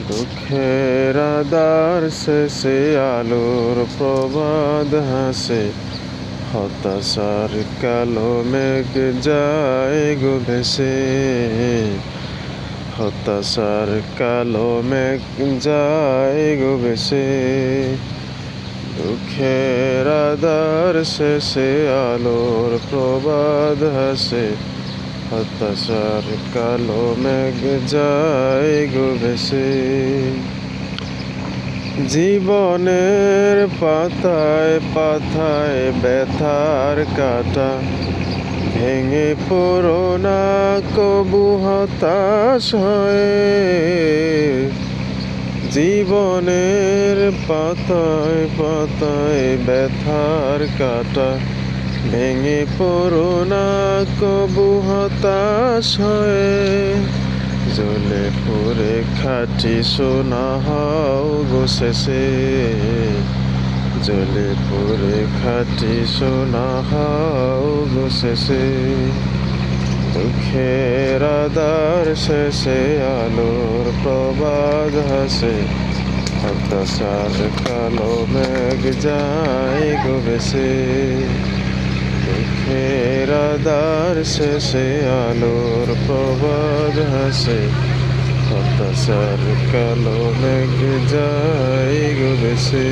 দুঃখের আধার শেষে আলোর প্রবাদ হাসে, হতাশার কালো মেঘ যায় গো ভেসে। হতাশার কালো মেঘ যায় গো ভেসে। দুঃখের আধার শেষে আলোর প্রবাদ হাসে, হতাশার কালো মেঘ যায় গো ভেসে। জীবনের পাতায় পাতায় ব্যথার কাঁটা, ভেঙে পড়ো না কবু হতাশ হয়ে। জীবনের পাতায় পাতায় ব্যথার কাঁটা, ভেঙে পড়ো না কবু হতাশ হয়ে। জ্বলে পুড়ে খাঁটি সোনা হও গো শেষে। জ্বলে পুড়ে খাঁটি সোনা হও গো শেষে। দুঃখের আধার শেষে আলোর প্রবাদ হাসে, হতাশার কালো মেঘ যায় গো ভেসে। দুঃখের আধার শেষে আলোর প্রবাদ হাসে, হতাশার কালো মেঘ যায় গো ভেসে।